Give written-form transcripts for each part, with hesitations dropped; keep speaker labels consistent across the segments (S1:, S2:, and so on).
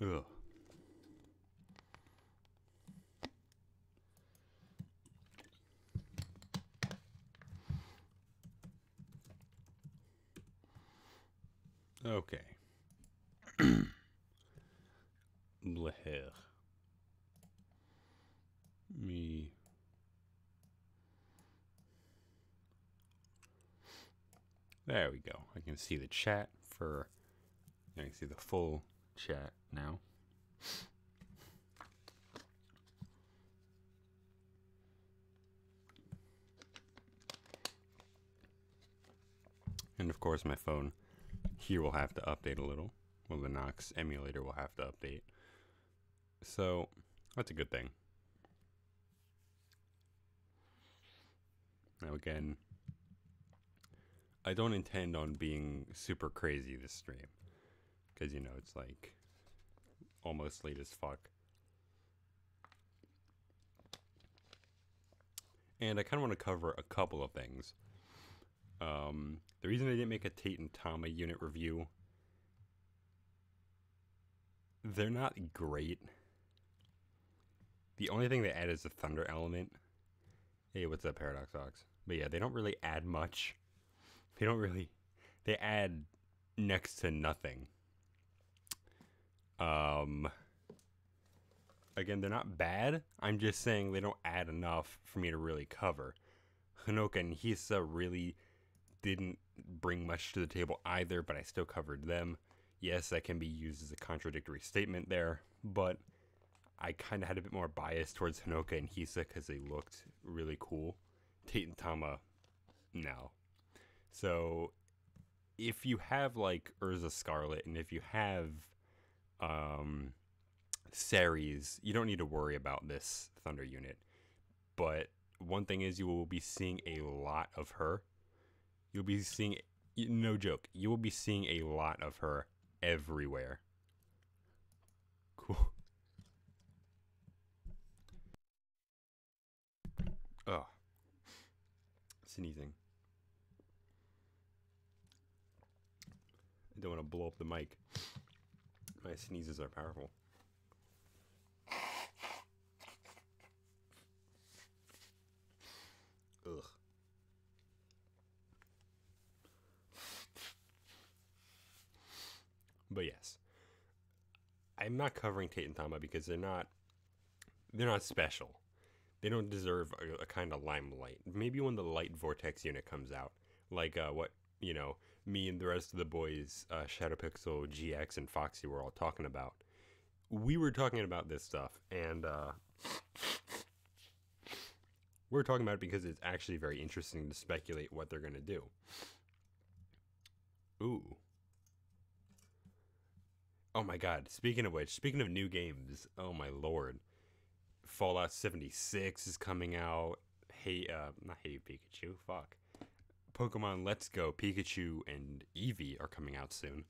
S1: Ugh. Okay. Bleh. Me. There we go. I can see the chat for. I can see the full chat now. And of course, my phone here will have to update a little. Well, the Nox emulator will have to update. So, that's a good thing. Now, again, I don't intend on being super crazy this stream. Because, you know, it's like almost late as fuck. And I kind of want to cover a couple of things. The reason I didn't make a Tate and Tama unit review, they're not great. The only thing they add is the thunder element. Hey, what's up, Paradox Ox? But yeah, they don't really add much. They add next to nothing. Again, they're not bad. I'm just saying they don't add enough for me to really cover. Hinoka and Hisa really didn't bring much to the table either, but I still covered them. Yes, that can be used as a contradictory statement there, but I kind of had a bit more bias towards Hinoka and Hisa because they looked really cool. Tate and Tama, no. So, if you have like Urza Scarlet and if you have Ceres, you don't need to worry about this Thunder unit. But one thing is, you will be seeing a lot of her. You'll be seeing, no joke, you will be seeing a lot of her everywhere. Cool. Ugh. Sneezing. I don't want to blow up the mic. My sneezes are powerful. Ugh. But yes, I'm not covering Tate and Tama because they're not special. They don't deserve a kind of limelight. Maybe when the Light Vortex unit comes out, like what me and the rest of the boys, Shadow Pixel, GX, and Foxy were all talking about. We were talking about this stuff, and we're talking about it because it's actually very interesting to speculate what they're gonna do. Ooh. Oh my god, speaking of which, speaking of new games, oh my lord. Fallout 76 is coming out. Hey, not Hey Pikachu, fuck. Pokemon Let's Go Pikachu and Eevee are coming out soon.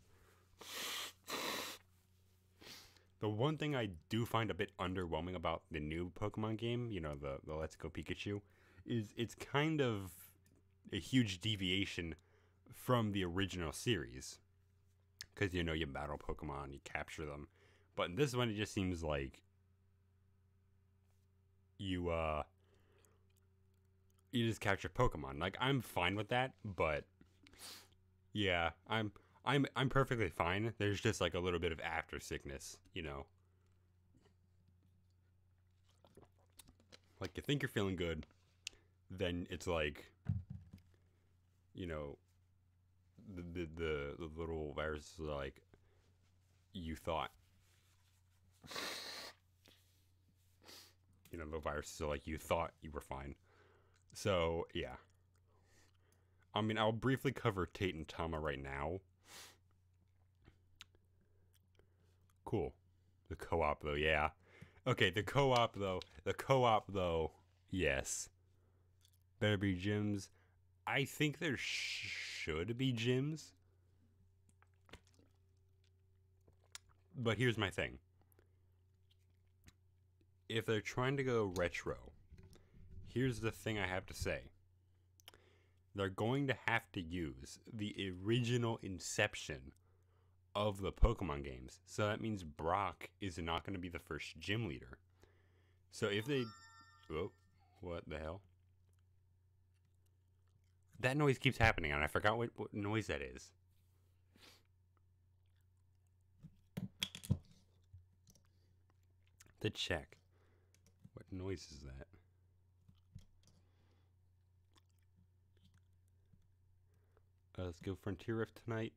S1: The one thing I do find a bit underwhelming about the new Pokemon game, the Let's Go Pikachu, is it's kind of a huge deviation from the original series. Because, you battle Pokemon, you capture them. But in this one, it just seems like you just capture Pokemon. Like, I'm fine with that, but yeah, I'm perfectly fine. There's just like a little bit of after sickness, Like, you think you're feeling good, then it's like, the little viruses are like, you thought. The viruses are like, you thought you were fine. So, yeah. I mean, I'll briefly cover Tate and Tama right now. Cool. The co-op, though, yeah. Okay, the co-op, though, yes. Better be gyms. I think there should be gyms. But here's my thing. If they're trying to go retro, here's the thing I have to say. They're going to have to use the original inception of the Pokemon games. So that means Brock is not going to be the first gym leader. So if they... Oh, what the hell? That noise keeps happening, and I forgot what noise that is. To check. What noise is that? Let's go Frontier Rift tonight.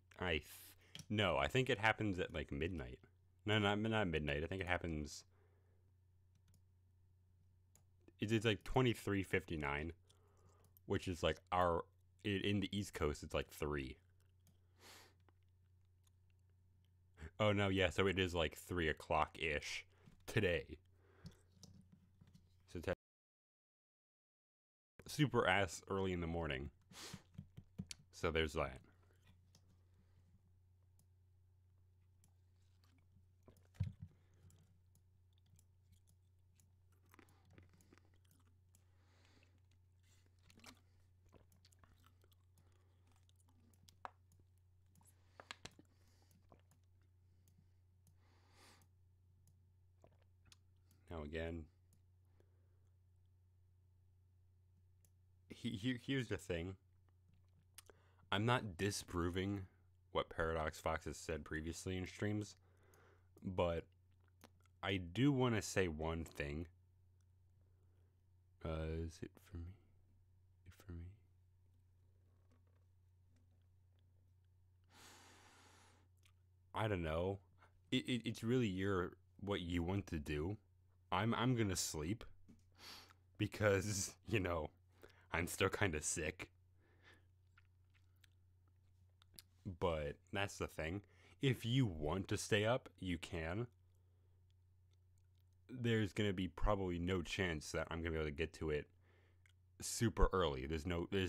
S1: No, I think it happens at like midnight. No, not midnight. I think it happens... It's like 23:59, which is like in the East Coast, it's like 3. Oh no, yeah, so it is like 3 o'clock-ish today. So it's super ass early in the morning. So there's that. Now again, here's the thing. I'm not disproving what Paradox Fox has said previously in streams, but I do want to say one thing. Is it for me? For me? I don't know. It's really what you want to do. I'm gonna sleep because, you know, I'm still kind of sick. But that's the thing. If you want to stay up, you can. There's gonna be probably no chance that I'm gonna be able to get to it super early. There's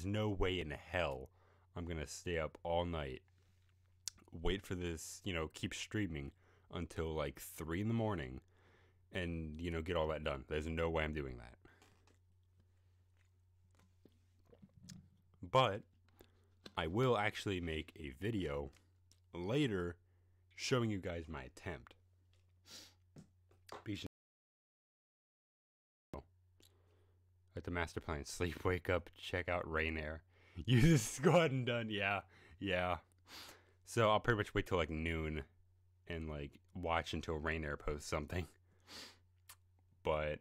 S1: no way in hell I'm gonna stay up all night, wait for this, you know, keep streaming until like 3 in the morning, and, you know, get all that done. There's no way I'm doing that. But I will actually make a video later showing you guys my attempt. Like the master plan: sleep, wake up, check out Rainair. Use the squad and done. Yeah. So I'll pretty much wait till like noon and like watch until Rainair posts something. But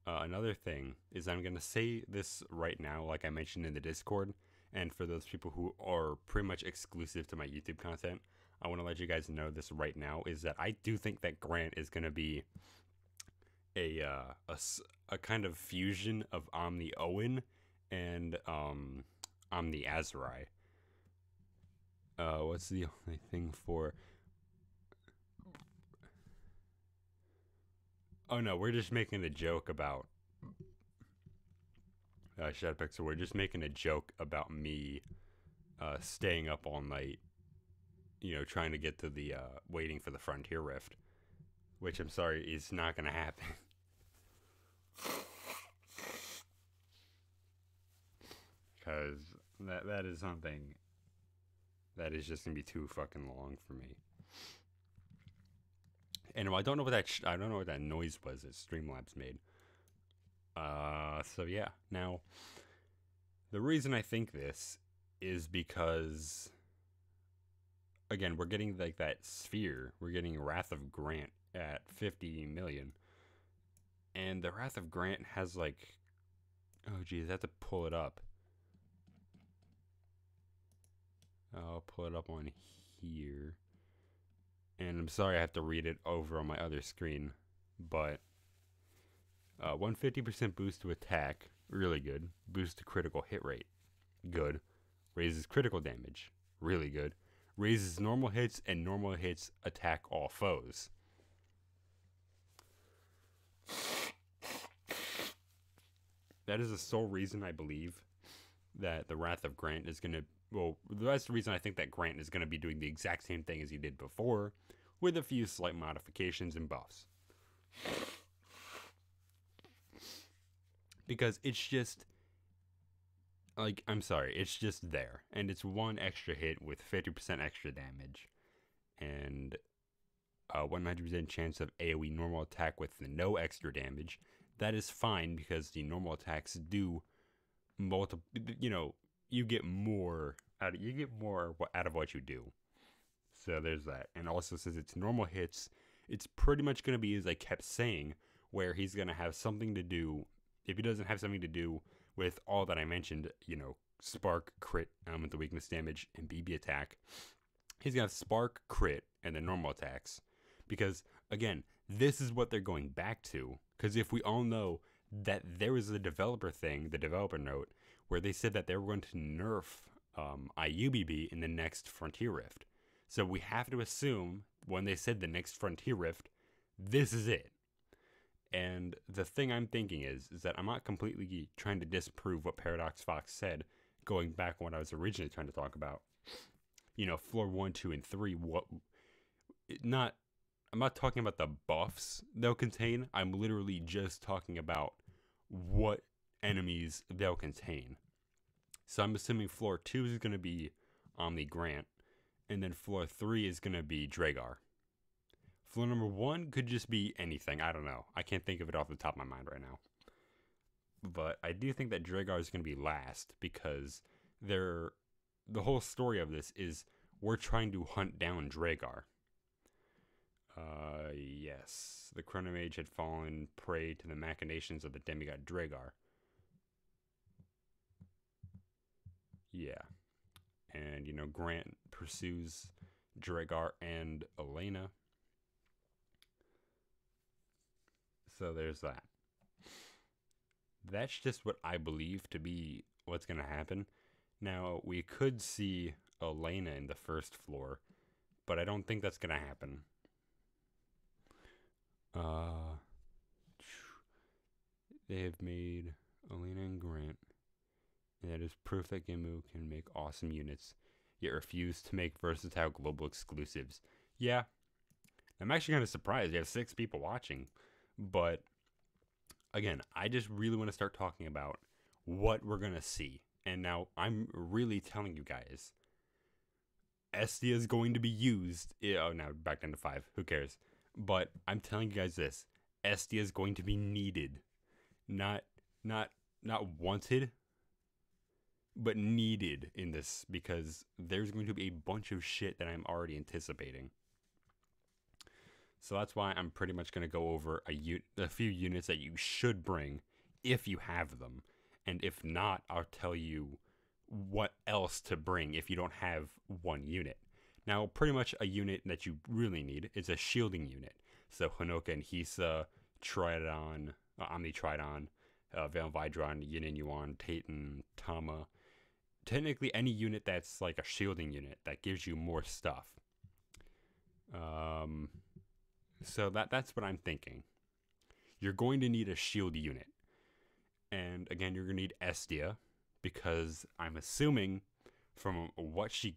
S1: another thing is, I'm gonna say this right now, like I mentioned in the Discord, and for those people who are pretty much exclusive to my YouTube content, I want to let you guys know this right now, is that I do think that Grant is gonna be a kind of fusion of Omni Owen and Omni Azurai. What's the only thing for... Oh no, we're just making a joke about Shadowpixel. We're just making a joke about me staying up all night, you know, trying to get to the waiting for the Frontier Rift, which I'm sorry is not gonna happen. Because that is something that is just gonna be too fucking long for me. And I don't know what that noise was that Streamlabs made. So yeah. Now, the reason I think this is because, again, we're getting like that sphere. We're getting Wrath of Grant at 50 million. And the Wrath of Grant has like... Oh geez, I have to pull it up. I'll pull it up on here. And I'm sorry I have to read it over on my other screen. But 150% boost to attack, really good. Boost to critical hit rate, good. Raises critical damage, really good. Raises normal hits and normal hits attack all foes. That is the sole reason I believe that the Wrath of Grant is going to... Well, that's the reason I think that Grant is going to be doing the exact same thing as he did before, with a few slight modifications and buffs. Because it's just... Like, I'm sorry, it's just there. And it's one extra hit with 50% extra damage. and 100% chance of AoE normal attack with no extra damage. That is fine because the normal attacks do multiple. You get more out of what you do. So there's that. And also, since it's normal hits, it's pretty much going to be, as I kept saying, where he's going to have something to do. If he doesn't have something to do with all that I mentioned, spark, crit, elemental weakness damage, and BB attack, he's going to have spark, crit, and then normal attacks. Because, again, this is what they're going back to. Because if we all know that there was a developer thing, the developer note, where they said that they were going to nerf IUBB in the next Frontier Rift. So we have to assume when they said the next Frontier Rift, this is it. And the thing I'm thinking is that I'm not completely trying to disprove what Paradox Fox said, going back when I was originally trying to talk about, floor 1, 2, and 3. I'm not talking about the buffs they'll contain. I'm literally just talking about what enemies they'll contain. So I'm assuming floor 2 is going to be Omni Grant, and then floor 3 is going to be Dragar. Floor number 1 could just be anything. I don't know. I can't think of it off the top of my mind right now. But I do think that Dragar is going to be last because the whole story of this is we're trying to hunt down Dragar. Yes. The Chronomage had fallen prey to the machinations of the demigod Dragar. Yeah. And, Grant pursues Dragar and Elena. So there's that. That's just what I believe to be what's going to happen. Now, we could see Elena in the first floor, but I don't think that's going to happen. They have made Elena and Grant. And that is proof that Gimu can make awesome units, yet refuse to make versatile global exclusives. Yeah, I'm actually kind of surprised. You have 6 people watching. But, again, I just really want to start talking about what we're going to see. And now I'm really telling you guys, Estia is going to be used. Oh, now back down to 5. Who cares? But I'm telling you guys this. Estia is going to be needed. Not wanted, but needed in this, because there's going to be a bunch of shit that I'm already anticipating. So that's why I'm pretty much going to go over a few units that you should bring if you have them. And if not, I'll tell you what else to bring if you don't have one unit. Now, pretty much a unit that you really need is a shielding unit. So Honoka and Hisa, Tridon, Omni Tridon, Valen Vidron, Yin and Yuan, Titan, Tama. Technically any unit that's like a shielding unit that gives you more stuff. So that's what I'm thinking. You're going to need a shield unit. And again, you're going to need Estia, because I'm assuming from what she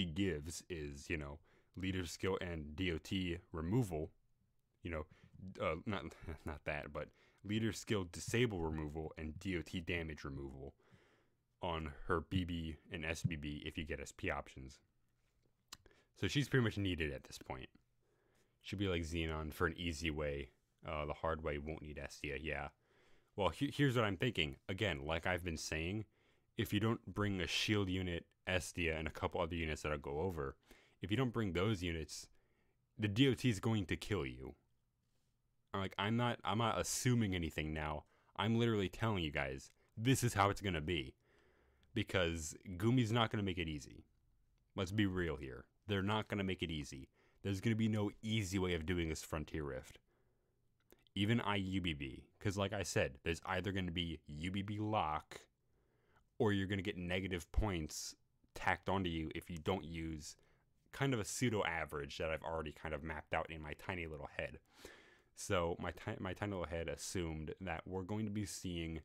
S1: gives is, leader skill and DOT removal. Not that, but leader skill disable removal and DOT damage removal on her BB and SBB if you get SP options. So she's pretty much needed at this point. She'll be like Xenon for an easy way. The hard way won't need Estia, yeah. Well, here's what I'm thinking. Again, like I've been saying, if you don't bring a shield unit, Estia, and a couple other units that I'll go over, if you don't bring those units, the DOT is going to kill you. I'm not assuming anything now. I'm literally telling you guys, this is how it's going to be. Because Gumi's not going to make it easy. Let's be real here. They're not going to make it easy. There's going to be no easy way of doing this Frontier Rift. Even IUBB. Because like I said, there's either going to be UBB lock, or you're going to get negative points tacked onto you if you don't use kind of a pseudo average that I've already kind of mapped out in my tiny little head. So my tiny little head assumed that we're going to be seeing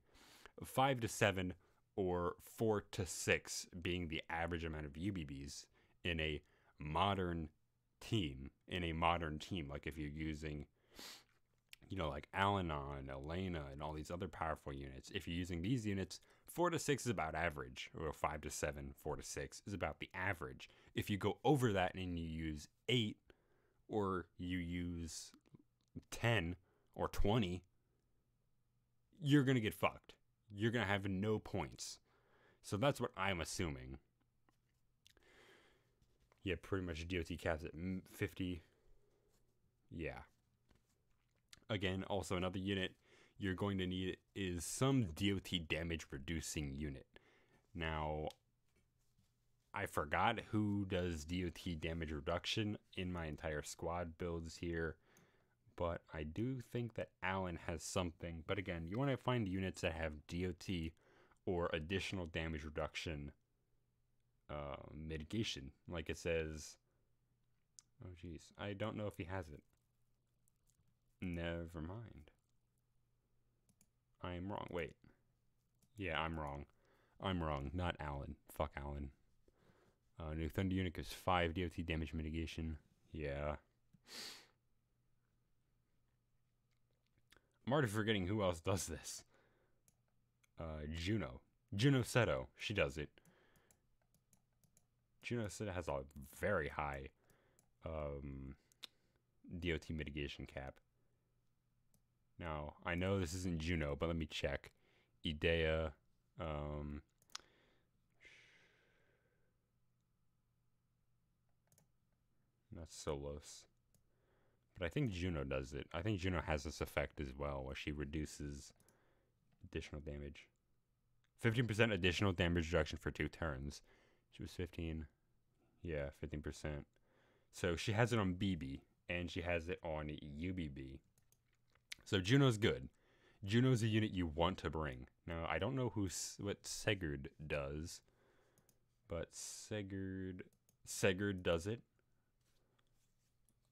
S1: 5 to 7 or 4 to 6 being the average amount of UBBs in a modern team. Like if you're using, like Alanon, Elena, and all these other powerful units. If you're using these units, 4 to 6 is about average, or 5 to 7, 4 to 6 is about the average. If you go over that and you use 8, or you use 10 or 20, you're going to get fucked. You're going to have no points. So that's what I'm assuming. Yeah, pretty much DOT caps at 50. Yeah. Again, also another unit you're going to need is some DOT damage reducing unit. Now, I forgot who does DOT damage reduction in my entire squad builds here, but I do think that Alan has something. But again, you want to find units that have DOT or additional damage reduction mitigation. Like it says, oh geez, I don't know if he has it. Never mind. I am wrong. Wait. Yeah, I'm wrong. I'm wrong. Not Alan. Fuck Alan. New Thunder unit gives 5 DOT damage mitigation. Yeah. I'm already forgetting who else does this. Juno. Juno Seto. She does it. Juno Seto has a very high DOT mitigation cap. Now, I know this isn't Juno, but let me check. Idea. Not Solos. But I think Juno does it. I think Juno has this effect as well, where she reduces additional damage. 15% additional damage reduction for 2 turns. She was 15. Yeah, 15%. So she has it on BB, and she has it on UBB. So Juno's good. Juno's a unit you want to bring. Now, I don't know what Segard does, but Segard does it.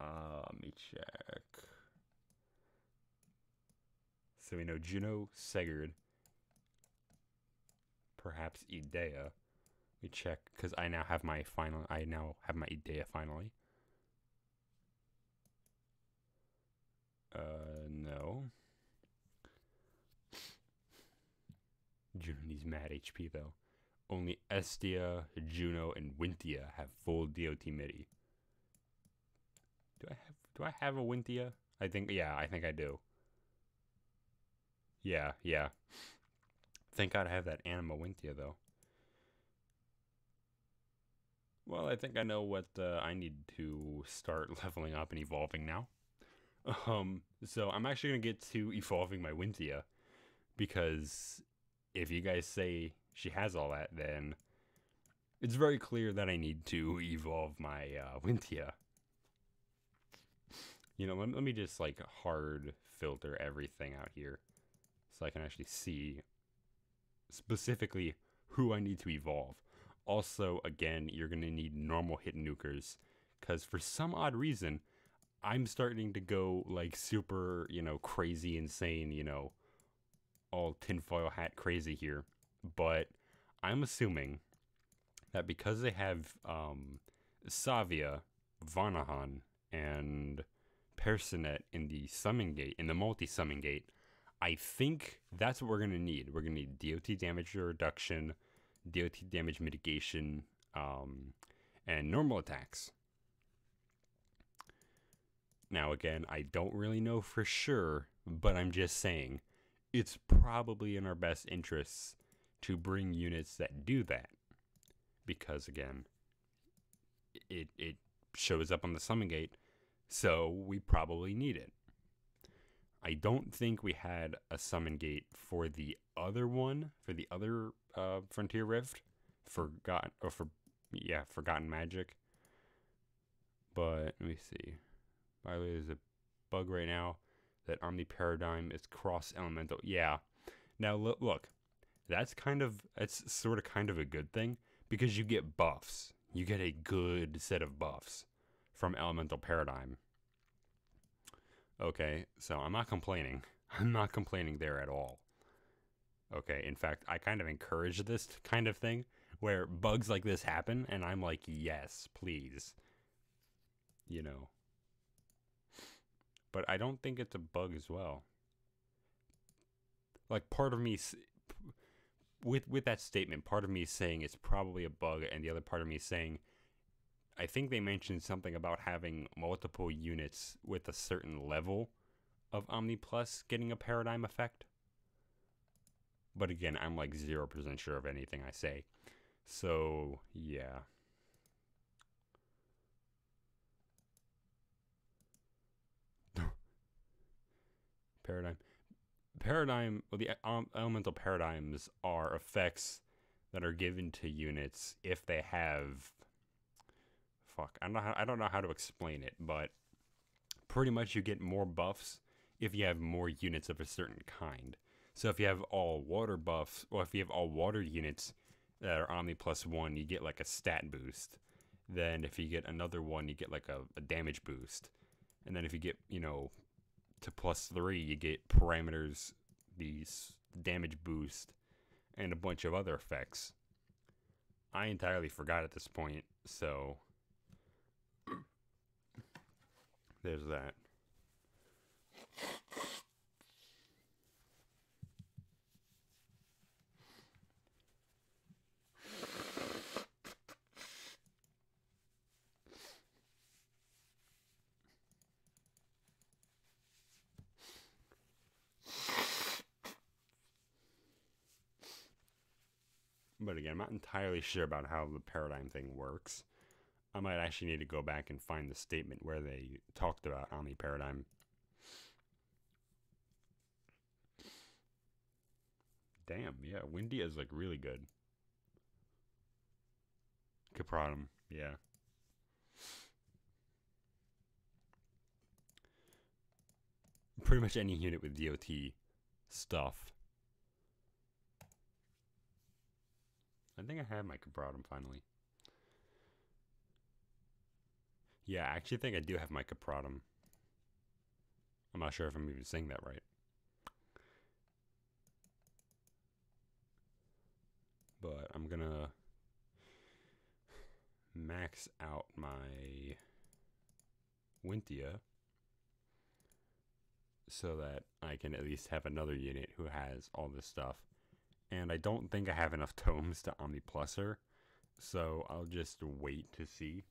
S1: Let me check. So we know Juno, Segard, perhaps Idea. Let me check, because I now have my Idea finally. No. Juno needs mad HP though. Only Estia, Juno, and Wintia have full DOT MIDI. Do I have a Wintia? I think I do. Yeah. Thank God I have that Anima Wintia though. Well, I think I know what I need to start leveling up and evolving now. So I'm actually gonna get to evolving my Wintia, because if you guys say she has all that, then it's very clear that I need to evolve my Wintia. You know, let me just like hard filter everything out here so I can actually see specifically who I need to evolve. Also, again, you're gonna need normal hit nukers, because for some odd reason, I'm starting to go like super, crazy, insane, all tinfoil hat crazy here. But I'm assuming that because they have Savia, Vanahan, and Persinet in the summon gate, in the multi-summon gate, I think that's what we're going to need. We're going to need DOT damage reduction, DOT damage mitigation, and normal attacks. Now, again, I don't really know for sure, but I'm just saying it's probably in our best interests to bring units that do that. Because, again, it shows up on the summon gate, so we probably need it. I don't think we had a summon gate for the other one, for the other Frontier Rift, Forgotten Magic. But let me see. By the way, there's a bug right now that Omni Paradigm is cross elemental. Yeah. Now look, that's sort of a good thing, because you get buffs. You get a good set of buffs from Elemental Paradigm. Okay, so I'm not complaining. I'm not complaining there at all. Okay, in fact, I kind of encourage this kind of thing, where bugs like this happen, and I'm like, yes, please. But I don't think it's a bug as well. Like, part of me with that statement, part of me is saying it's probably a bug, and the other part of me is saying I think they mentioned something about having multiple units with a certain level of Omni Plus getting a paradigm effect. But again, I'm like 0% sure of anything I say. So, yeah. Paradigm, well, the elemental paradigms are effects that are given to units if they have, I don't know how to explain it, but pretty much you get more buffs if you have more units of a certain kind. So if you have all water buffs, or if you have all water units that are Omni +1, you get like a stat boost. Then if you get another one, you get like a damage boost. And then if you get, to +3, you get parameters, these damage boost, and a bunch of other effects. I entirely forgot at this point, so there's that. But again, I'm not entirely sure about how the paradigm thing works. I might actually need to go back and find the statement where they talked about Omni Paradigm. Damn, yeah, Windia is like really good. Capratum, yeah. Pretty much any unit with DOT stuff. I think I have my Capratum finally. Yeah, I actually think I do have my Capratum. I'm not sure if I'm even saying that right. But I'm gonna max out my Wintia so that I can at least have another unit who has all this stuff. And I don't think I have enough tomes to Omni Plus her, so I'll just wait to see.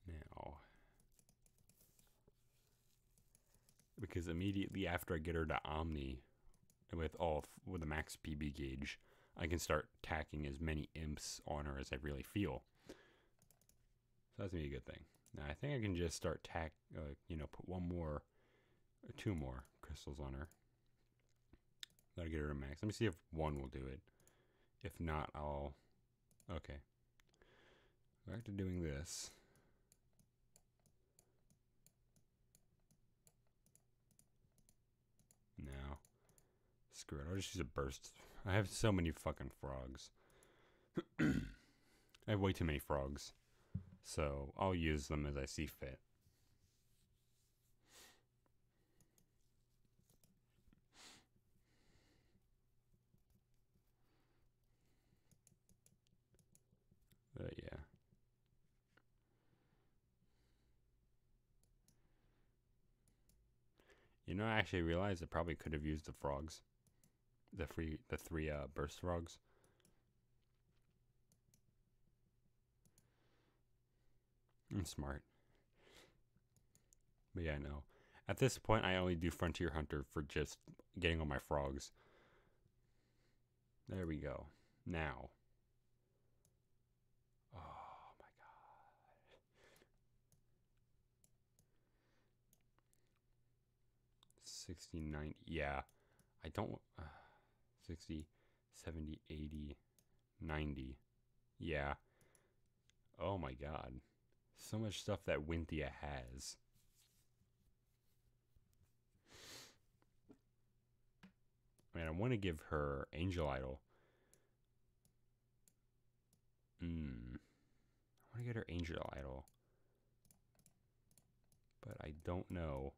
S1: Now, because immediately after I get her to Omni with a max PB gauge, I can start tacking as many imps on her as I really feel. So that's gonna be a good thing. Now I think I can just start put one more or two more crystals on her. That'll get her to max. Let me see if one will do it. If not, I'll... Okay. Back to doing this. Now, screw it. I'll just use a burst. I have so many fucking frogs. I have way too many frogs. So, I'll use them as I see fit. But yeah. I actually realized I probably could have used the frogs. The three burst frogs. I'm smart. But yeah, no. At this point, I only do Frontier Hunter for just getting all my frogs. There we go. Now. Oh my god. 69. Yeah. I don't... 60, 70, 80, 90. Yeah. Oh my god. So much stuff that Winthia has. Man, I want to give her Angel Idol. I want to get her Angel Idol. But I don't know.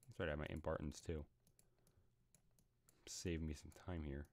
S1: That's right, I have my Impartants too. Save me some time here.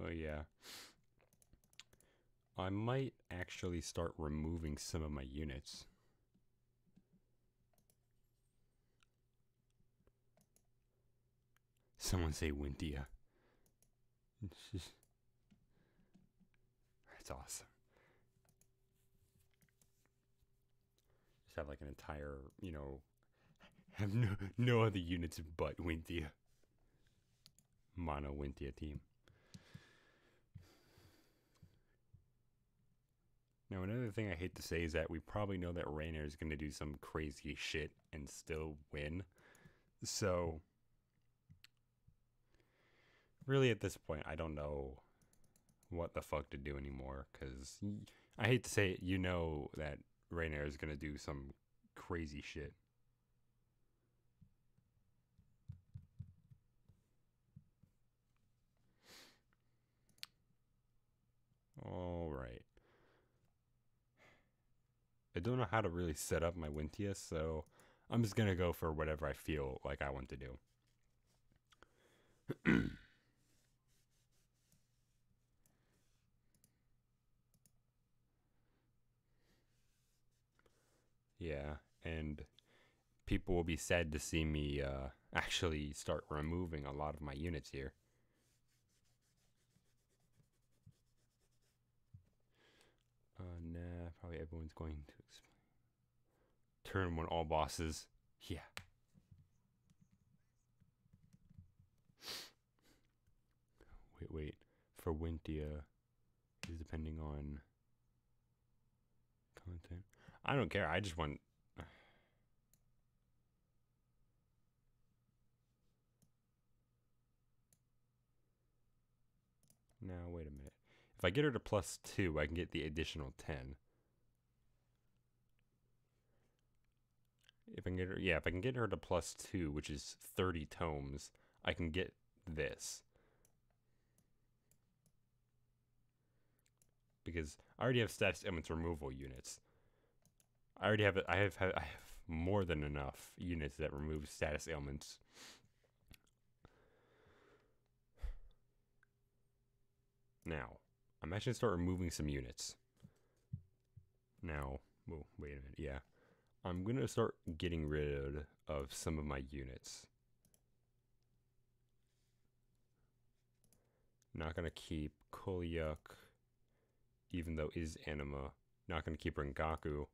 S1: Oh yeah. I might actually start removing some of my units. Someone say Windia. That's awesome. Just have like an entire, have no other units but Windia. Mono Windia team. Now, another thing I hate to say is that we probably know that Raynor is going to do some crazy shit and still win. So, really at this point, I don't know what the fuck to do anymore. Because I hate to say it, you know that Raynor is going to do some crazy shit. Alright. I don't know how to really set up my Wintia, so I'm just going to go for whatever I feel like I want to do. Yeah, and people will be sad to see me actually start removing a lot of my units here. Nah, probably everyone's going to explain. Turn 1 all bosses. Yeah. Wait. For Wintia, is depending on content. I don't care. I just want. Now, wait a minute. If I get her to +2, I can get the additional 10. If I can get her, yeah, if I can get her to +2, which is 30 tomes, I can get this. Because I already have status elements removal units. I already have it. I have more than enough units that remove status ailments. Now, I'm actually gonna start removing some units. Now, well, wait a minute. Yeah, I'm gonna start getting rid of some of my units. Not gonna keep Kolyuk, even though is Anima. Not gonna keep Rengaku.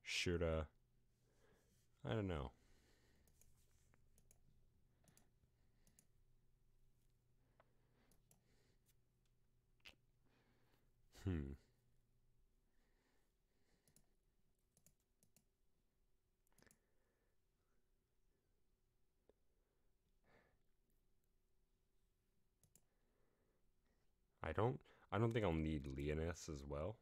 S1: Shura. I don't know. I don't think I'll need Leoness as well.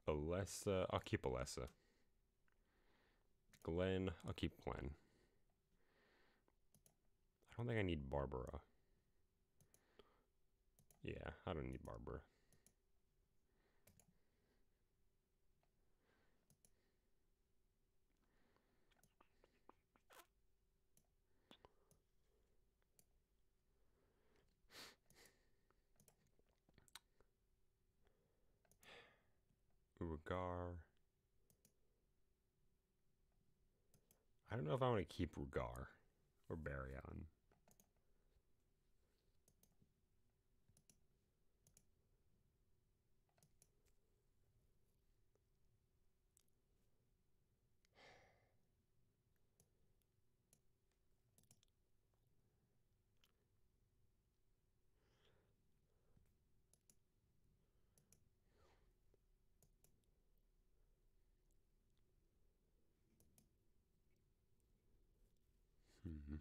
S1: Alessa, I'll keep Alessa. Glenn, I'll keep Glenn. I don't think I need Barbara. Yeah, I don't need Barbara. Rugar. I don't know if I want to keep Rugar or Baryon. Hmm.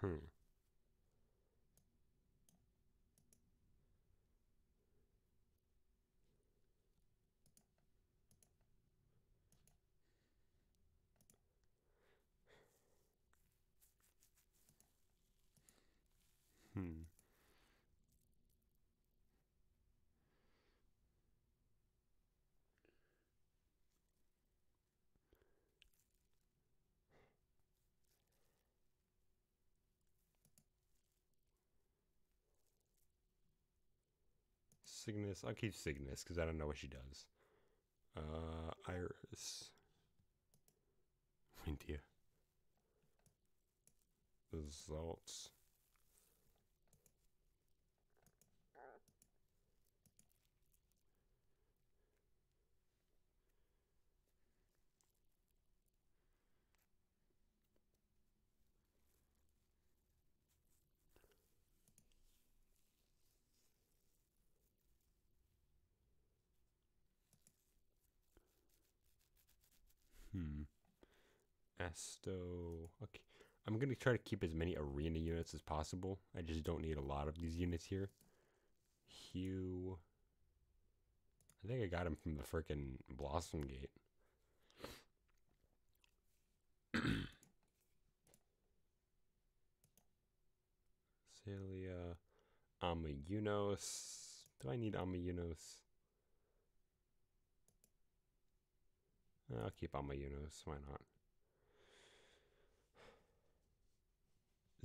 S1: Hmm. Hmm. Cygnus. I'll keep Cygnus because I don't know what she does. Iris. India. Results. Hmm. Asto. Okay. I'm gonna try to keep as many arena units as possible. I just don't need a lot of these units here. Hugh. I think I got him from the frickin' Blossom Gate. Celia. Amayunos. Do I need Amayunos? I'll keep Amayunos. Why not?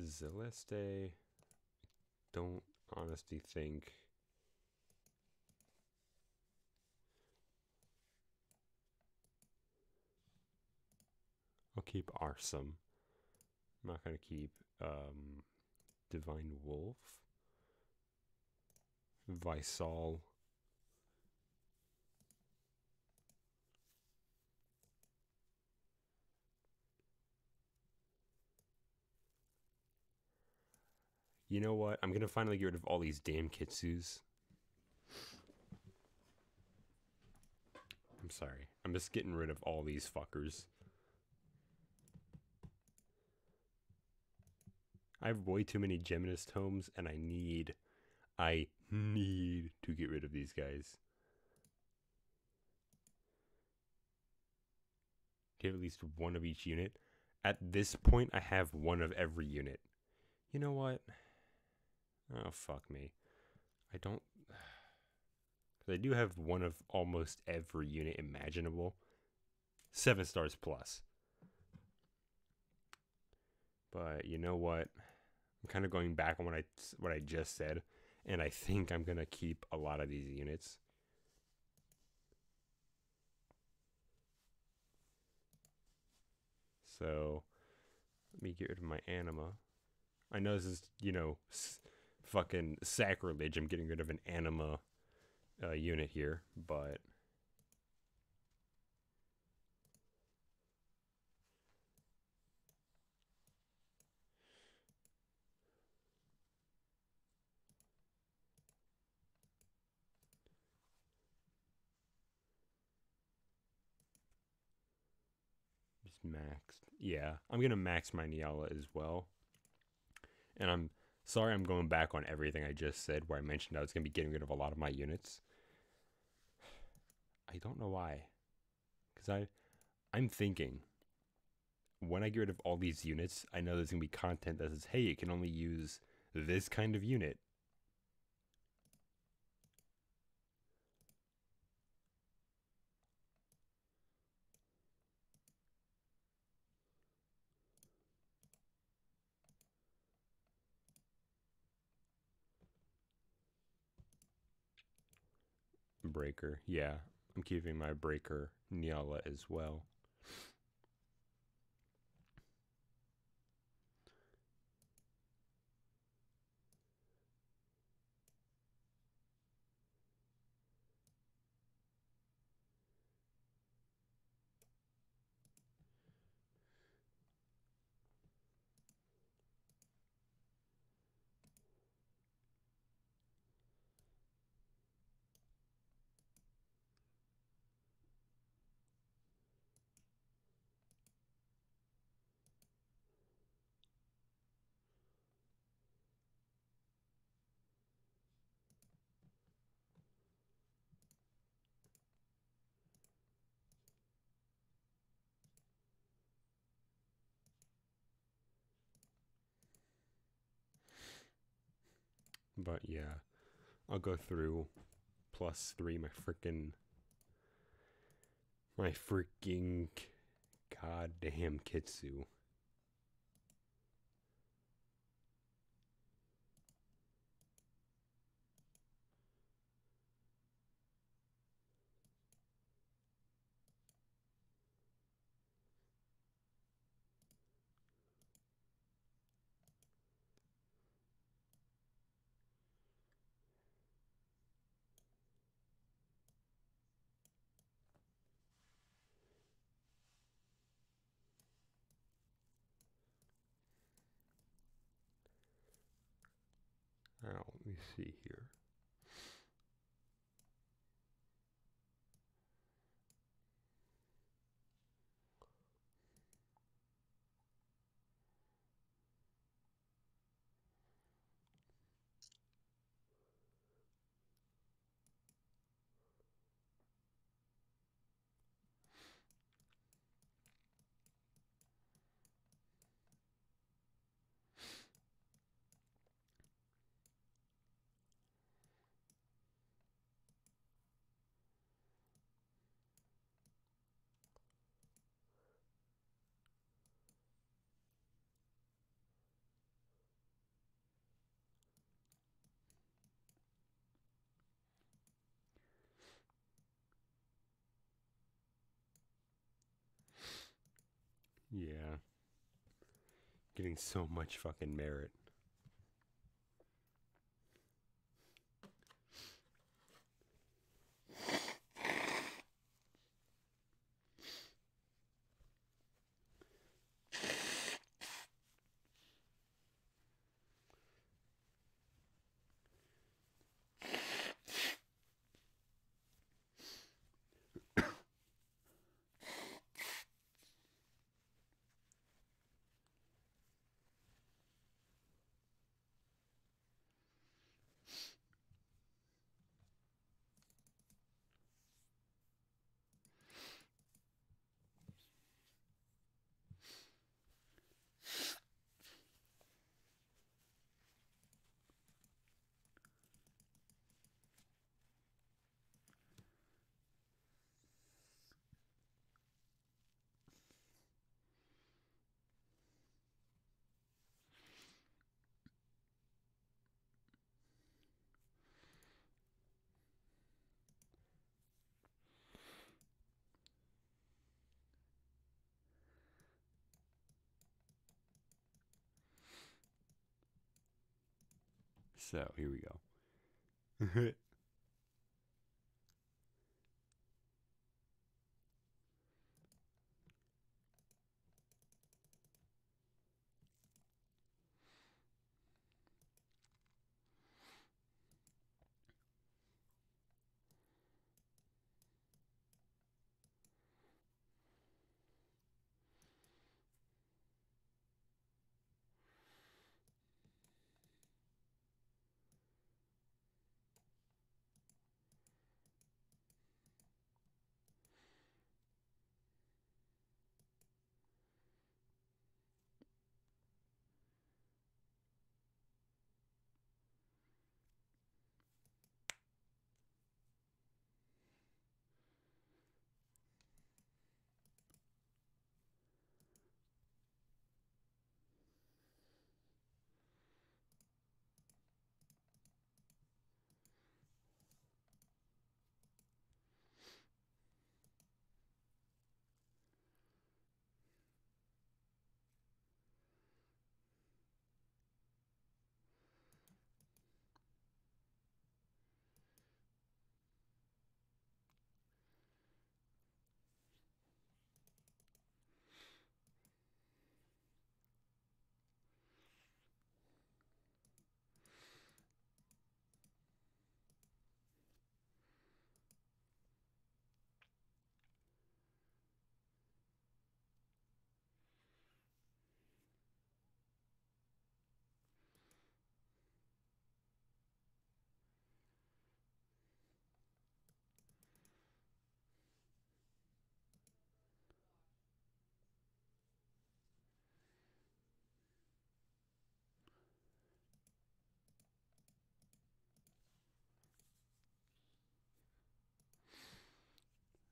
S1: Zeleste. Don't honestly think. I'll keep Arsum. I'm not gonna keep Divine Wolf. Visal. You know what? I'm gonna finally get rid of all these damn Kitsus. I'm sorry. I'm just getting rid of all these fuckers. I have way too many Geminus tomes, and I need to get rid of these guys. Get at least one of each unit. At this point, I have one of every unit. You know what? Oh, fuck me. I don't... I do have one of almost every unit imaginable. 7 stars plus. But you know what? I'm kind of going back on what I just said, and I think I'm gonna keep a lot of these units. So let me get rid of my anima. I know this is, you know, fucking sacrilege. I'm getting rid of an anima unit here, but just maxed. Yeah, I'm gonna max my Niala as well. And I'm sorry I'm going back on everything I just said where I mentioned I was gonna be getting rid of a lot of my units. I don't know why. Because I'm thinking when I get rid of all these units, I know there's gonna be content that says, hey, you can only use this kind of unit. Breaker. Yeah, I'm keeping my Breaker Niala as well. But yeah, I'll go through +3 my freaking goddamn Kitsu. Now, let me see here. Yeah, getting so much fucking merit. So, here we go.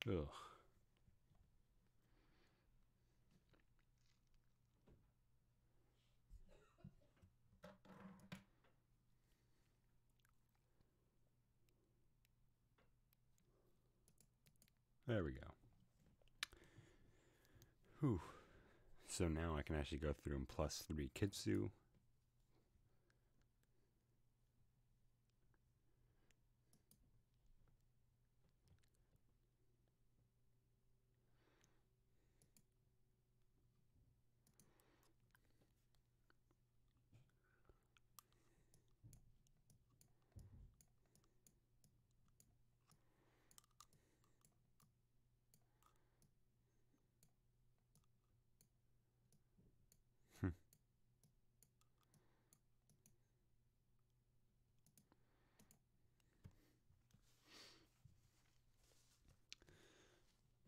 S1: Ugh. There we go. Whew. So now I can actually go through and plus 3 Kitsu.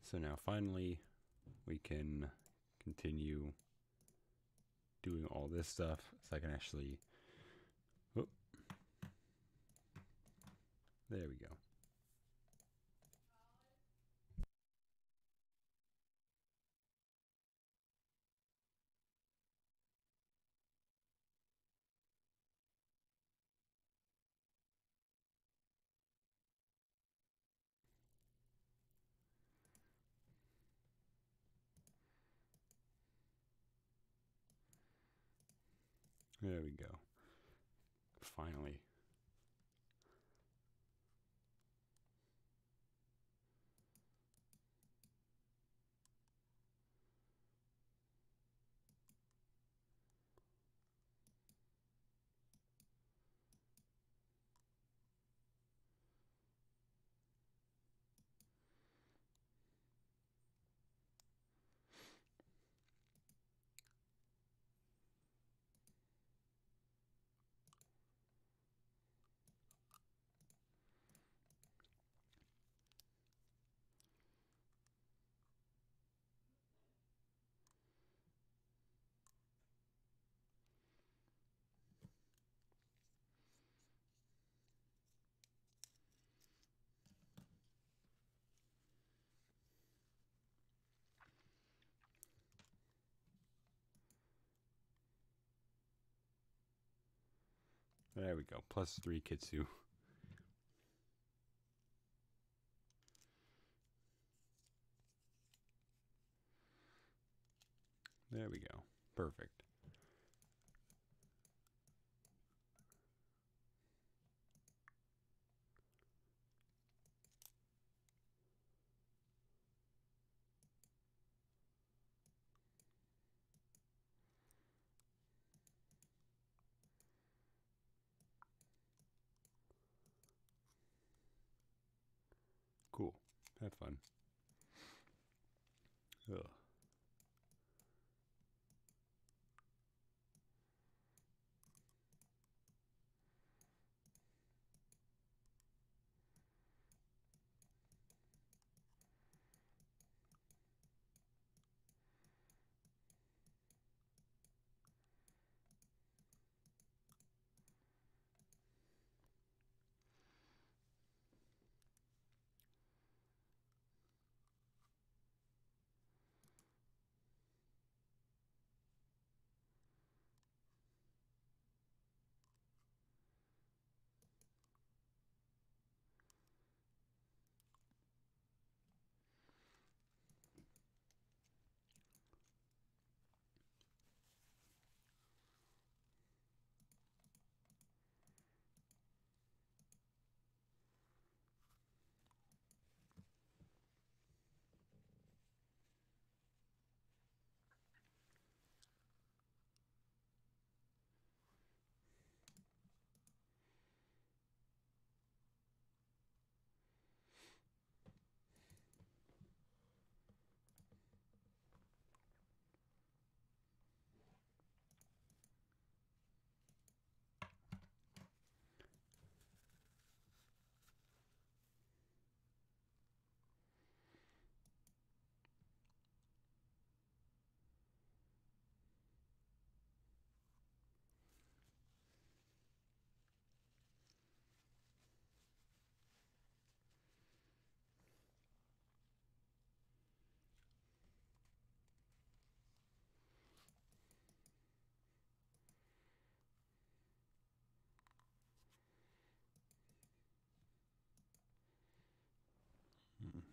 S1: So now finally we can continue doing all this stuff. So I can actually, oh, there we go. There we go. Finally. There we go. Plus 3 Kitsu. There we go. Perfect. Cool. Have fun. Ugh.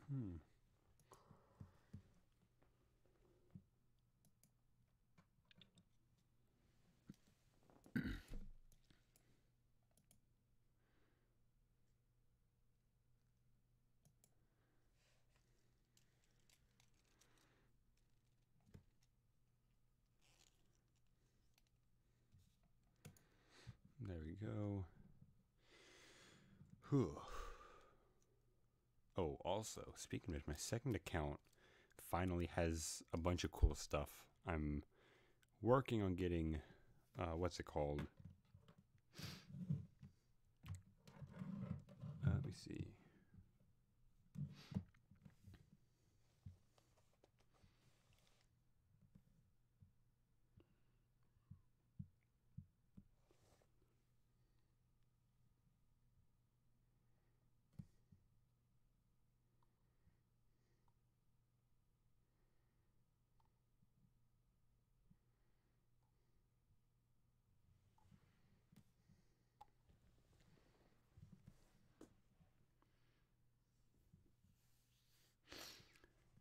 S1: Hmm. There we go. Whew. Oh, also, speaking of, my second account finally has a bunch of cool stuff. I'm working on getting, what's it called? Let me see.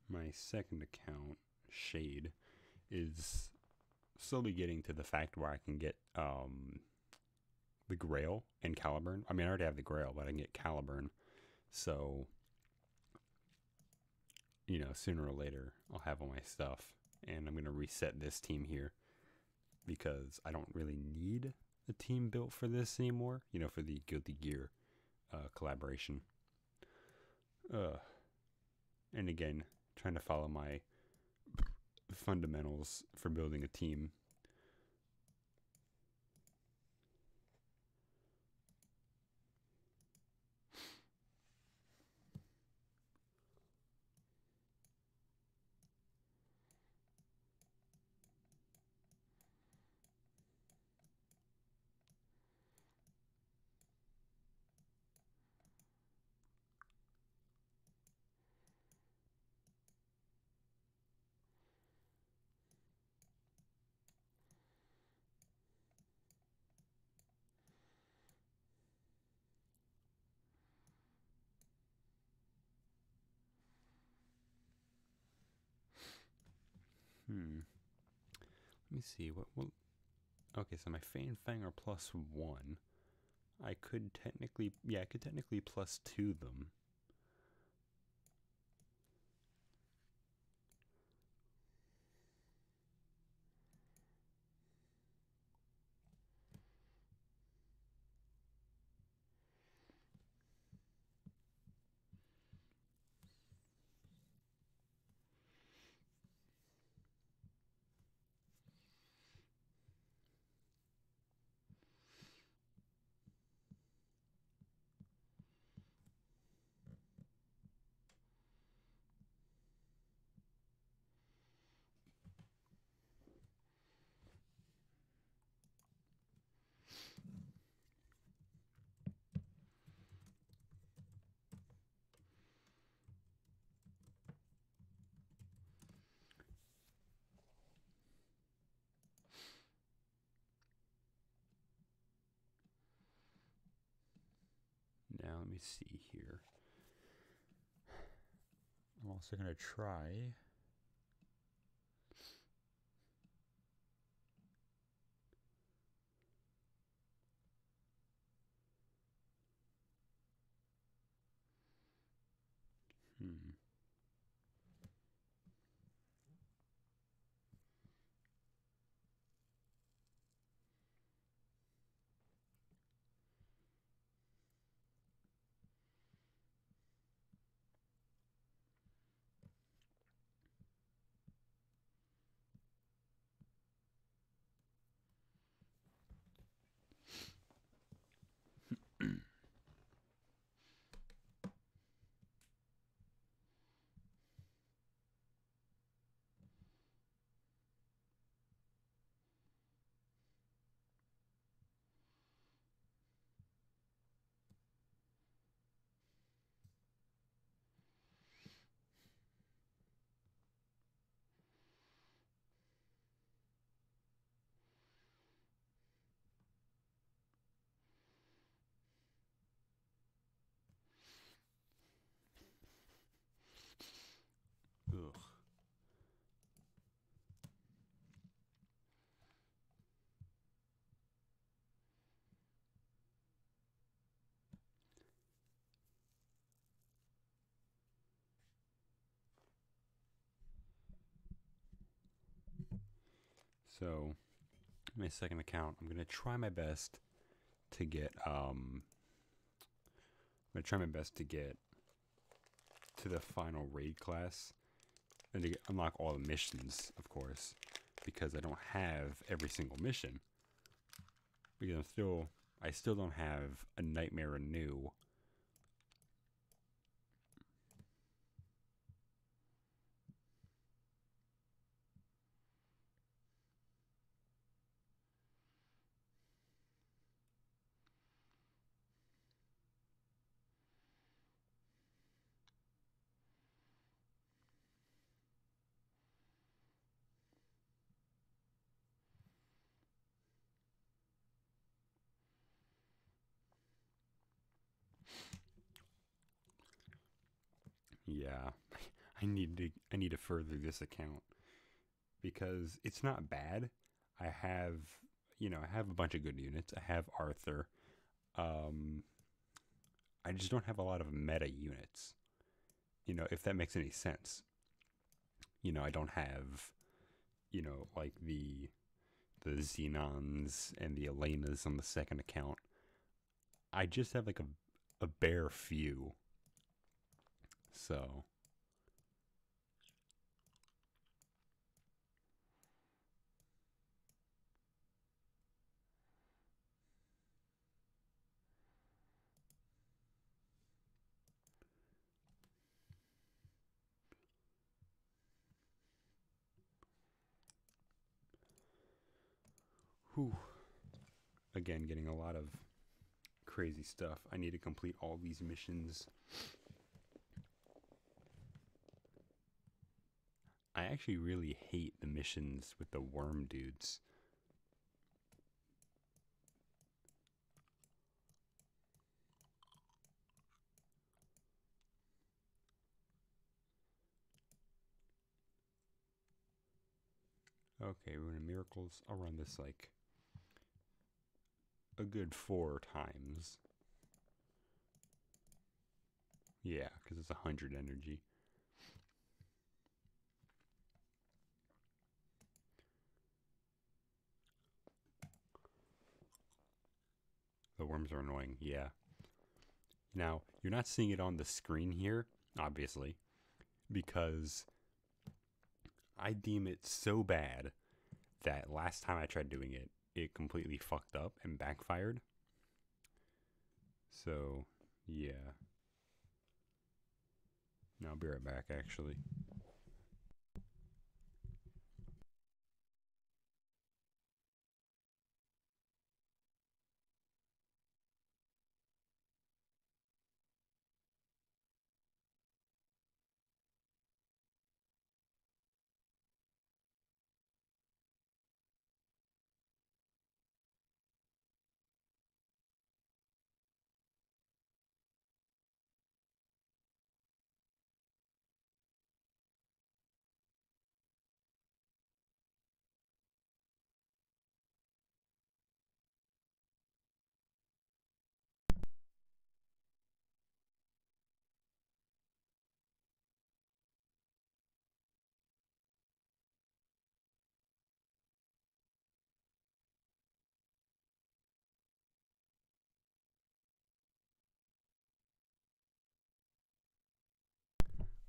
S1: My second account, Shade, is slowly getting to the fact where I can get the Grail and Caliburn. I mean, I already have the Grail, but I can get Caliburn. So, sooner or later, I'll have all my stuff. And I'm going to reset this team here because I don't really need a team built for this anymore, for the Guilty Gear collaboration. And again, trying to follow my fundamentals for building a team. Let me see. Okay, so my Fane Fang are +1. I could technically +2 them. Now let me see here. I'm also going to try. So, my second account, I'm gonna try my best to get to the final raid class and to unlock all the missions, of course, because I don't have every single mission. Because I still don't have a Nightmare Anew. Yeah, I need to further this account because it's not bad. I have, I have a bunch of good units. I have Arthur. Um, I just don't have a lot of meta units. If that makes any sense. I don't have, like the Xenons and the Elenas on the second account. I just have like a bare few. So, whew. Again, getting a lot of crazy stuff. I need to complete all these missions. I actually really hate the missions with the worm dudes. Okay, Rune of Miracles. I'll run this like a good 4 times. Yeah, because it's 100 energy. The worms are annoying, yeah. Now, you're not seeing it on the screen here, obviously, because I deem it so bad that last time I tried doing it, it completely fucked up and backfired. So, yeah. Now I'll be right back, actually.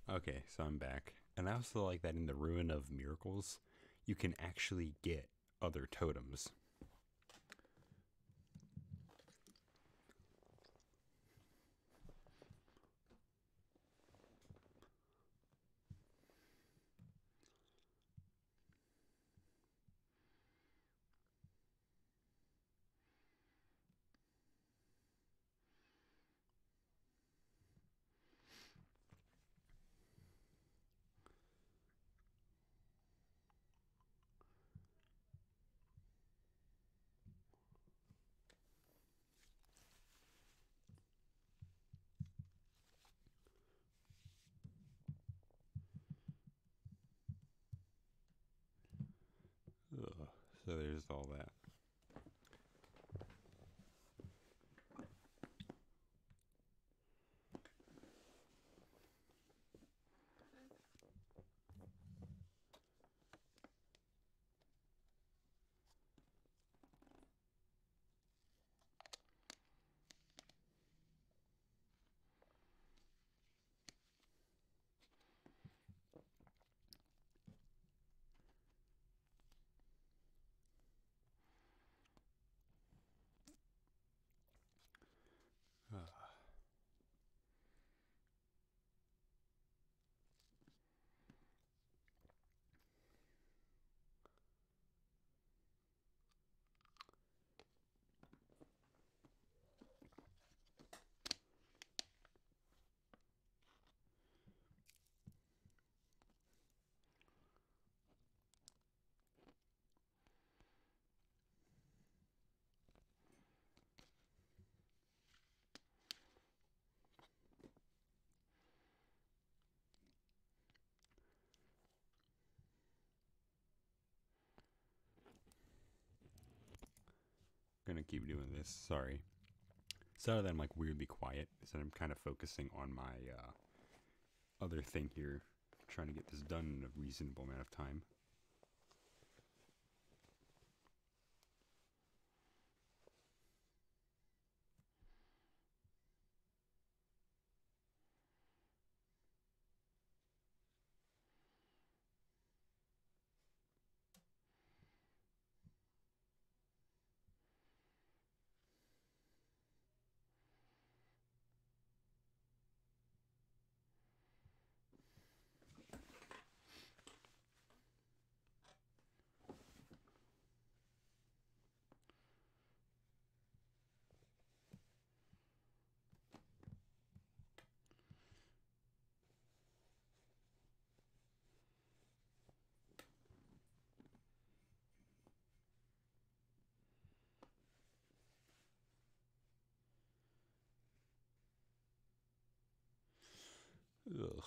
S1: Okay, so I'm back. And I also like that in the Ruin of Miracles, you can actually get other totems. Ugh, so there's all that. gonna keep doing this. Sorry. So that I'm like weirdly quiet, so I'm kind of focusing on my other thing here, trying to get this done in a reasonable amount of time. Ugh.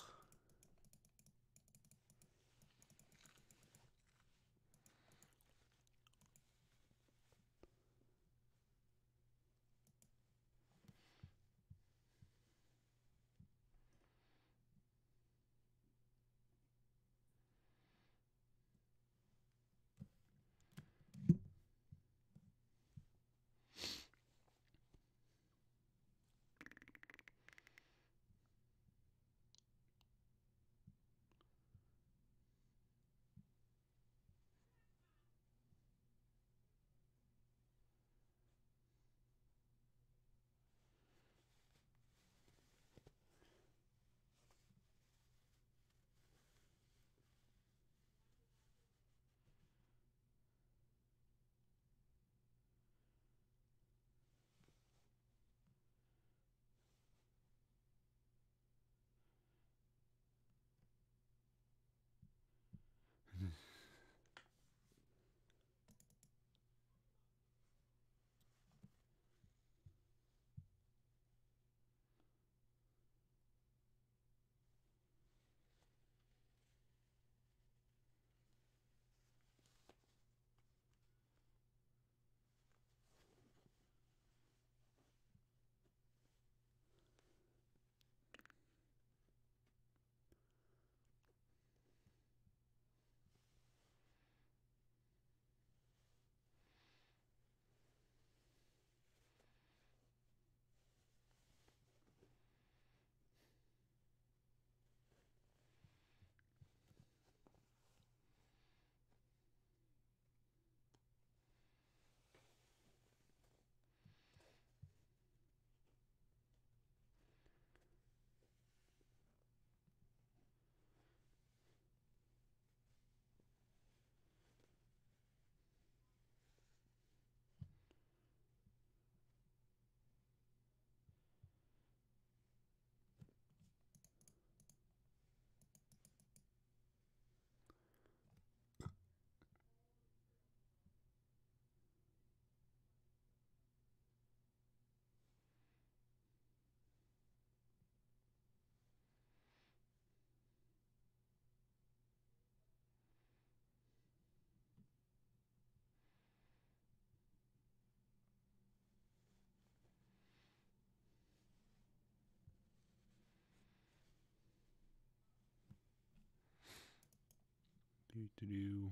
S1: Do.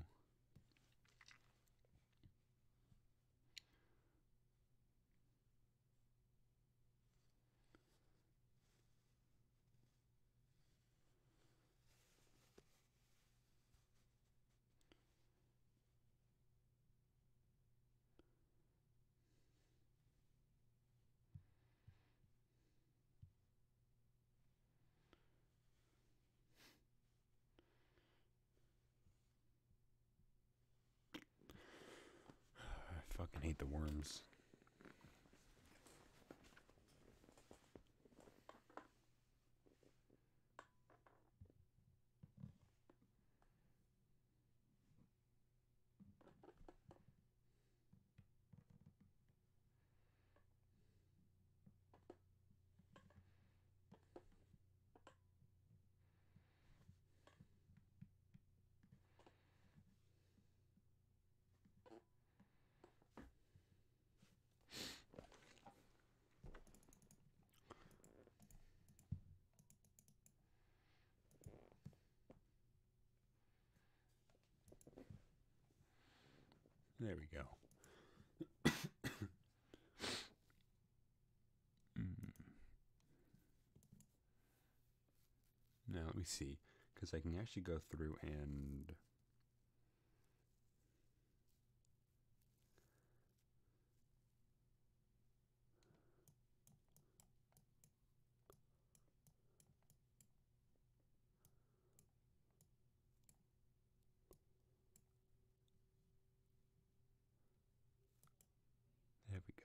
S1: I fucking hate the worms. There we go. Now let me see, because I can actually go through and there we go.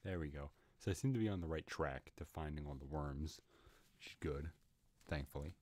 S1: There we go. So I seem to be on the right track to finding all the worms, which is good, thankfully.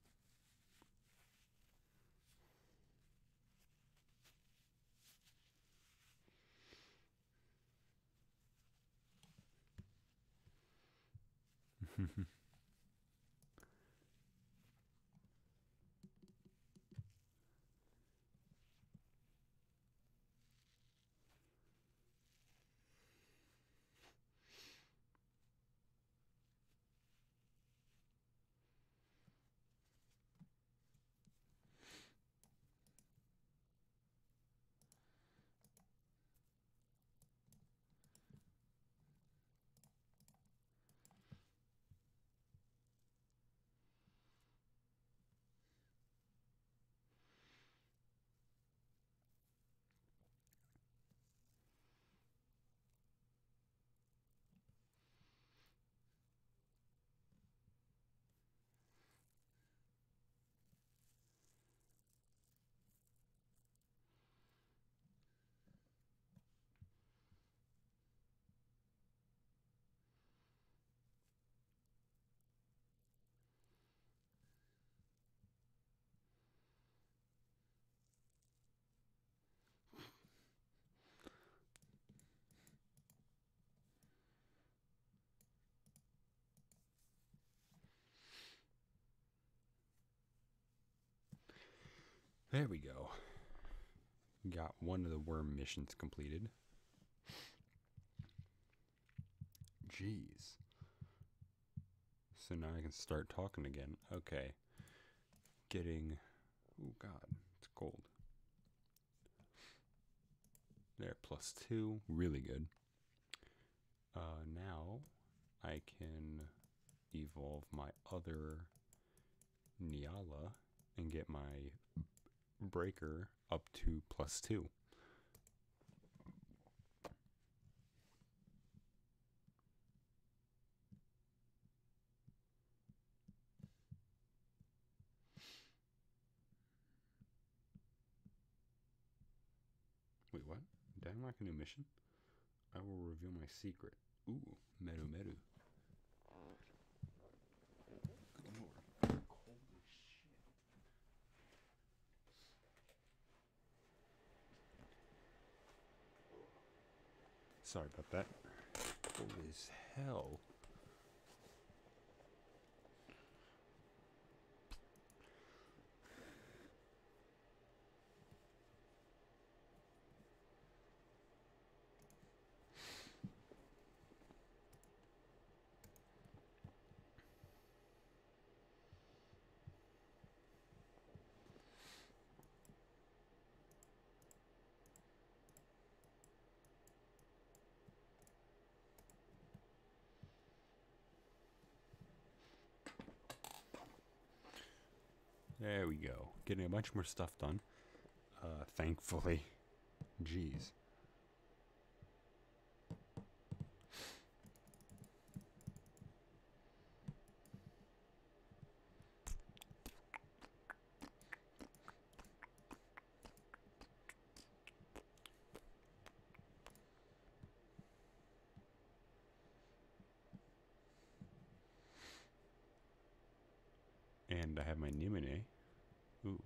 S1: There we go. Got one of the worm missions completed. Jeez. So now I can start talking again. Okay. Getting... Oh god, it's cold. There, +2. Really good. Now I can evolve my other Niala and get my breaker up to +2. Wait, what? Did I unlock a new mission? I will reveal my secret. Ooh, Meru Meru. Good lord. Holy shit. Sorry about that. Cold as hell. There we go. Getting a bunch more stuff done. Thankfully. Jeez. And I have my Nimine. Ooh.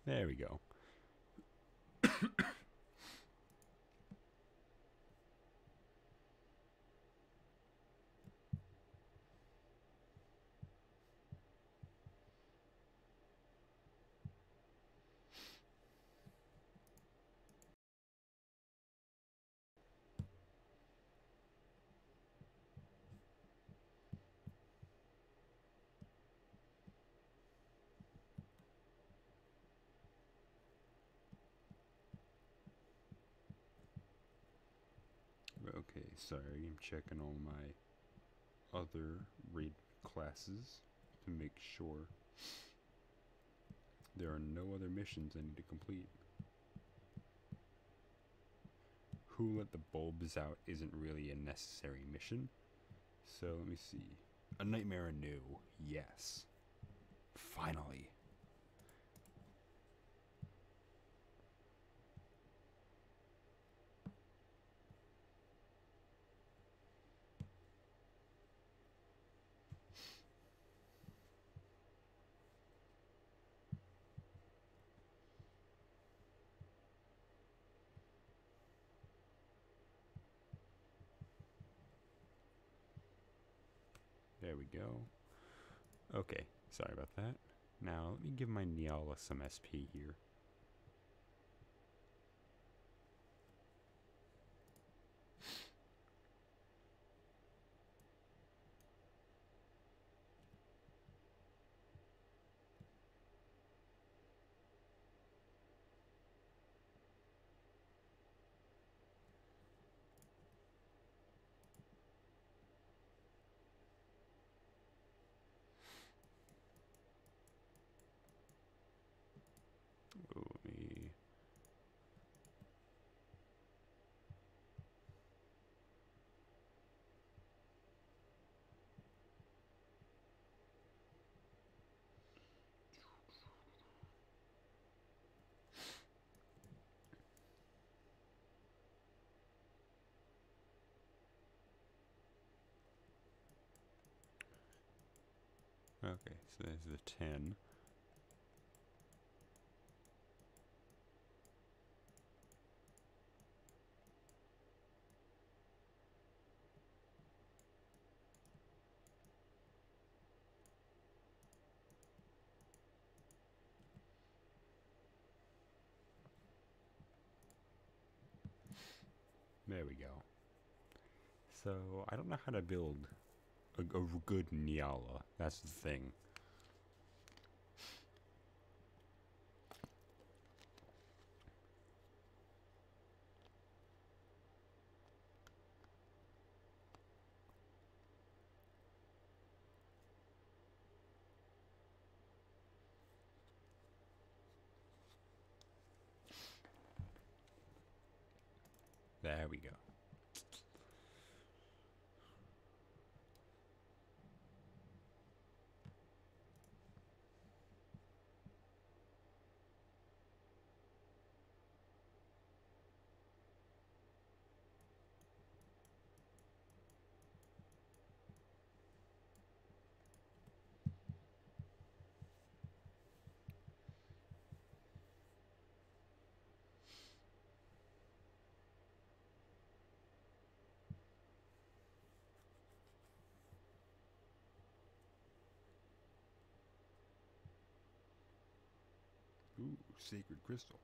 S1: There we go. Okay, sorry, I'm checking all my other raid classes to make sure there are no other missions I need to complete. Who Let the Bulbs Out isn't really a necessary mission. So let me see. A Nightmare Anew. Yes. Finally. There we go. Okay, sorry about that. Now, let me give my Niala some SP here. Oh, let me... Okay, so there's the 10. There we go. So, I don't know how to build a good Niala. That's the thing. There we go. Ooh, Sacred Crystal.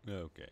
S1: Okay.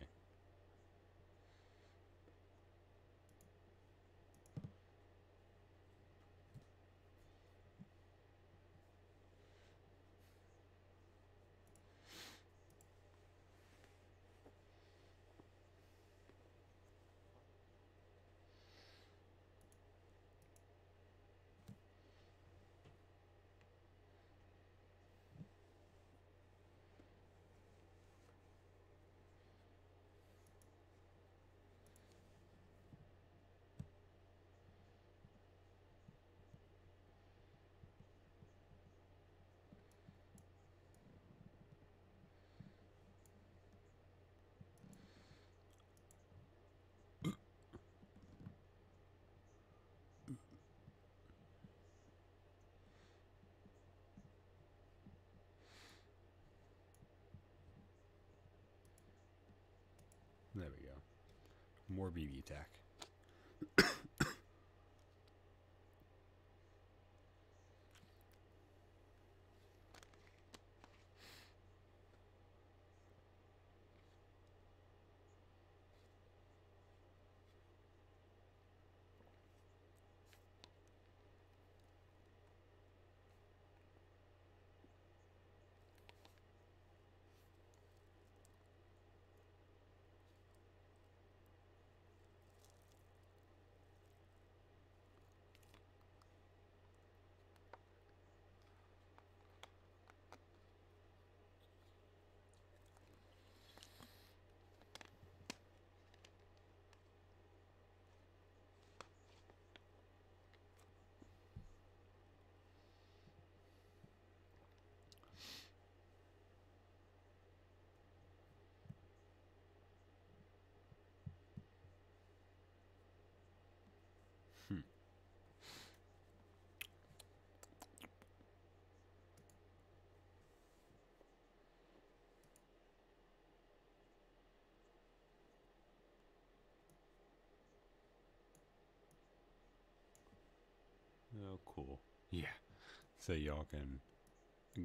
S1: There we go. More BB attack. Hmm. Oh, cool. Yeah. So y'all can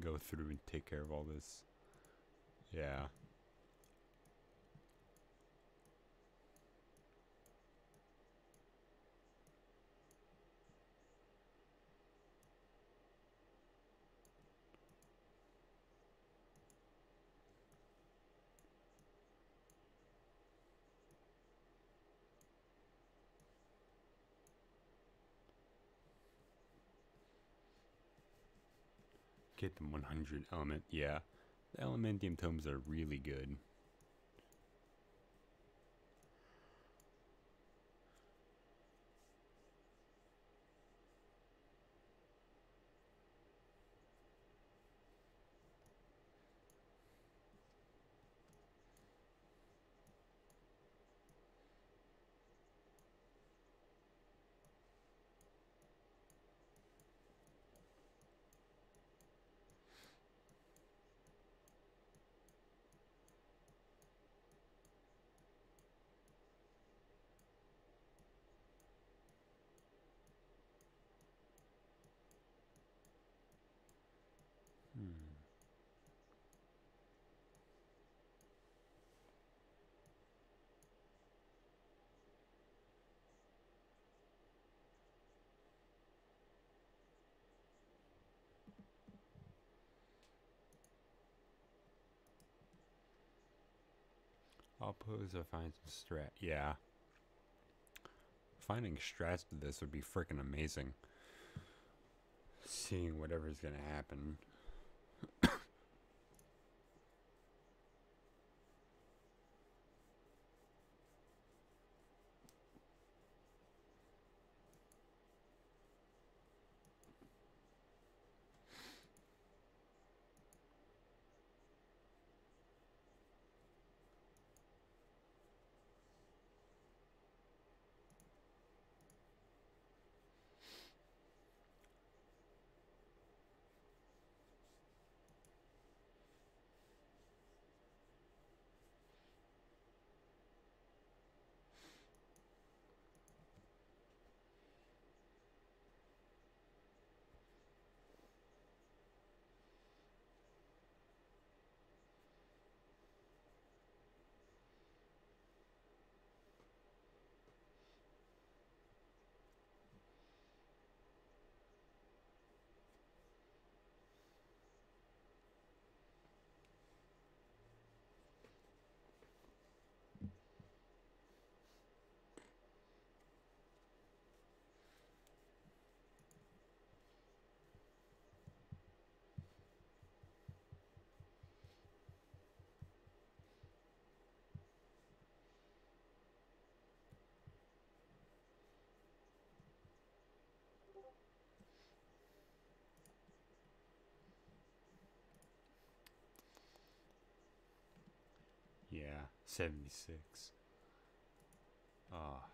S1: go through and take care of all this. Yeah. Get them 100 element. Yeah. The Elementium tomes are really good. Hmm. I'll pose or find some strat. Yeah. Finding strats to this would be freaking amazing. Seeing whatever's gonna happen. 76. Ah.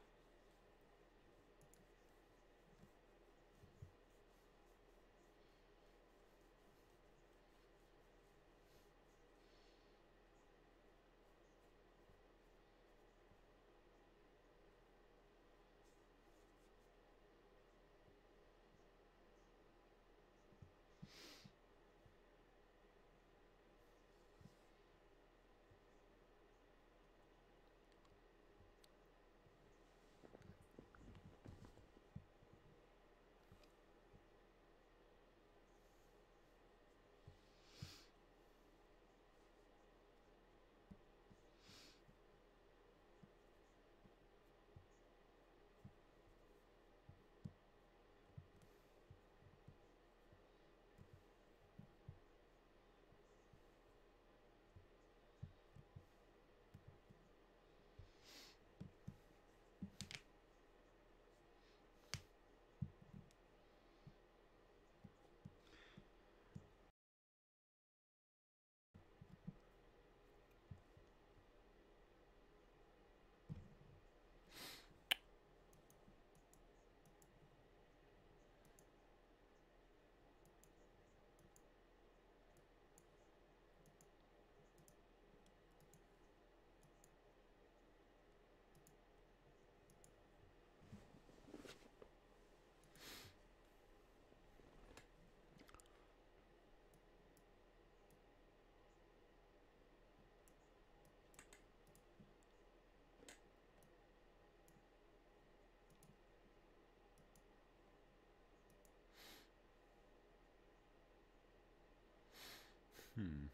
S1: Hmm.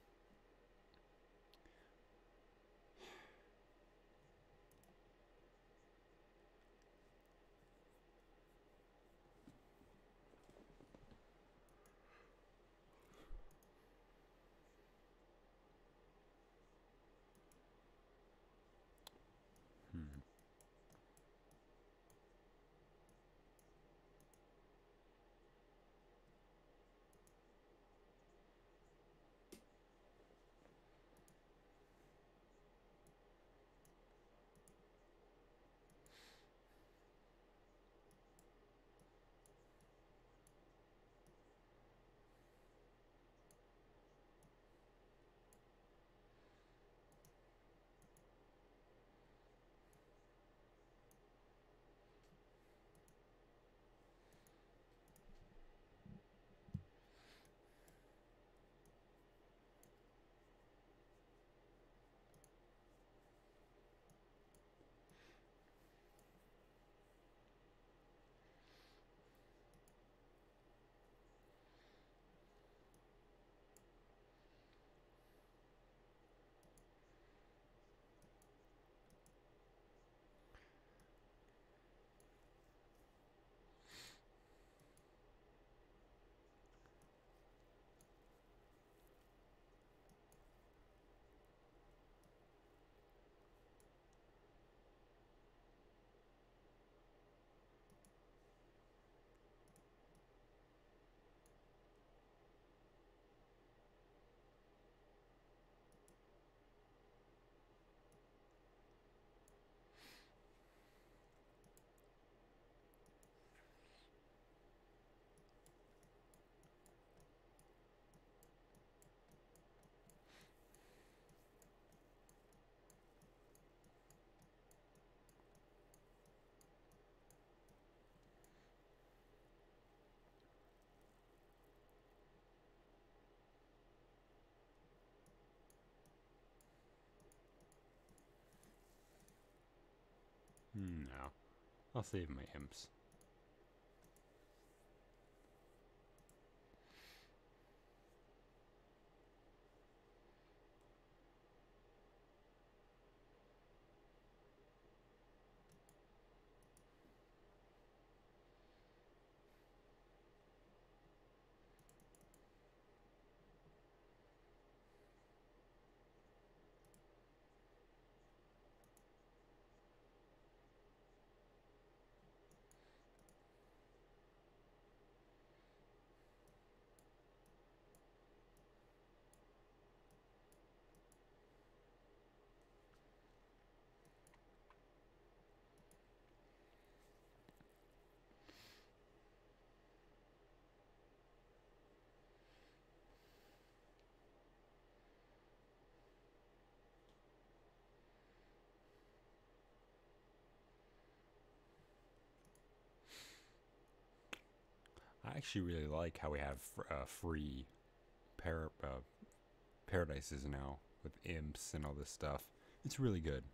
S1: Hmm. No. I'll save my imps. actually really like how we have free paradises now with imps and all this stuff. It's really good.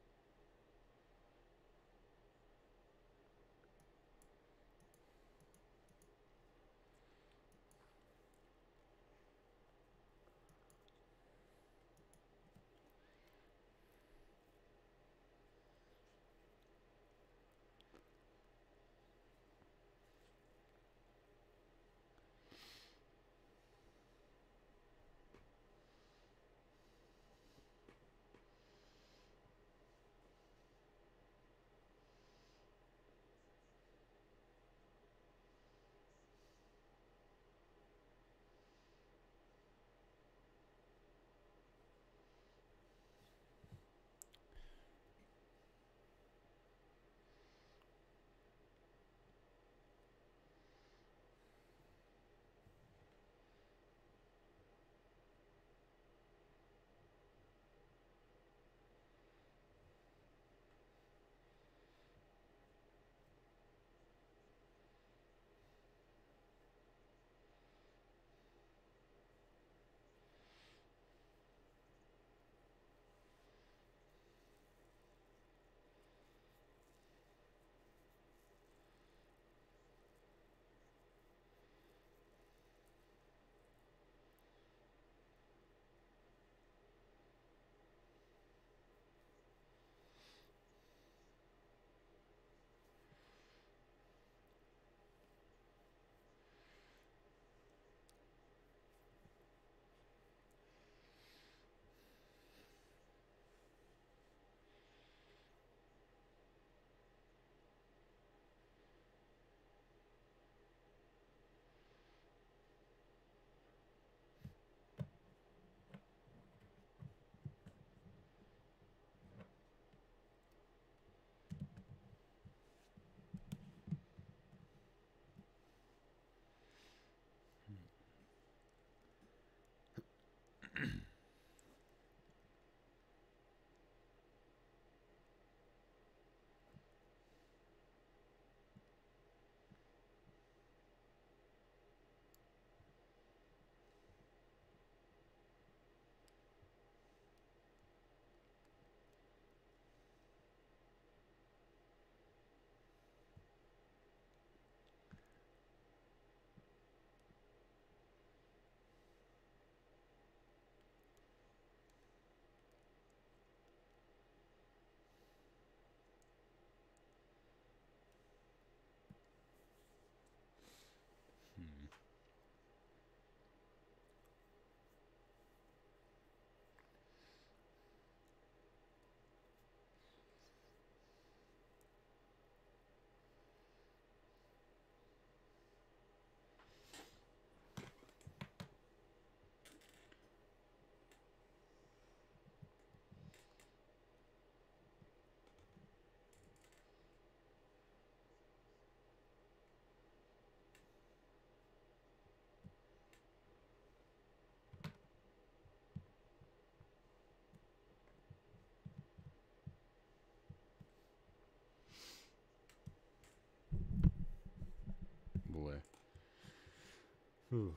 S1: Hmm. Boy. Ooh.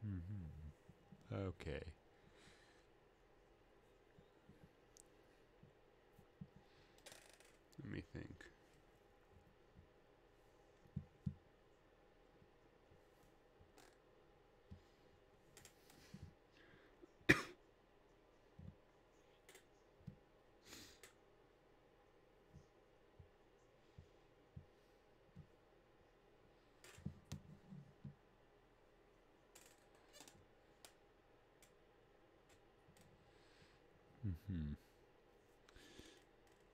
S1: Mm-hmm. Okay. Let me think.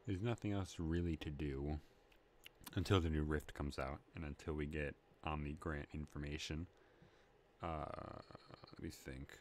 S1: There's nothing else really to do until the new Rift comes out and until we get Omni Grant information. Let me think.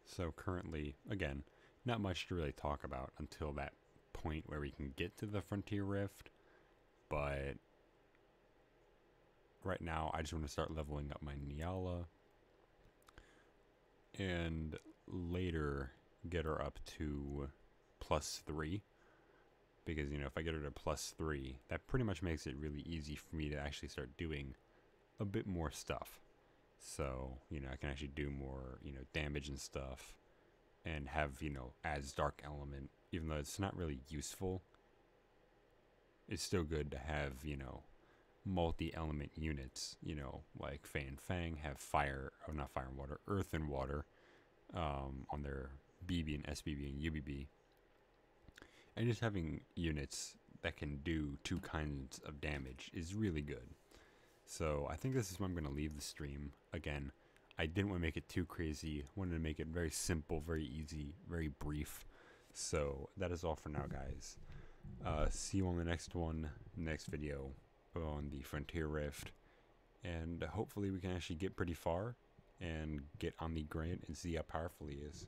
S1: So currently, again, not much to really talk about until that point where we can get to the Frontier Rift, but right now I just want to start leveling up my Nyala and later get her up to +3, because, you know, if I get her to +3, that pretty much makes it really easy for me to actually start doing a bit more stuff. So, you know, I can actually do more, you know, damage and stuff, and have, you know, as Dark Element, even though it's not really useful, it's still good to have, you know, multi-element units, you know, like Fan Fang have fire, or not fire and water, earth and water, on their BB and SBB and UBB. And just having units that can do 2 kinds of damage is really good. So I think this is where I'm going to leave the stream. Again, I didn't want to make it too crazy. I wanted to make it very simple, very easy, very brief. So that is all for now, guys. See you on the next one, next video on the Frontier Rift. And hopefully we can actually get pretty far and get Omni Grant and see how powerful he is.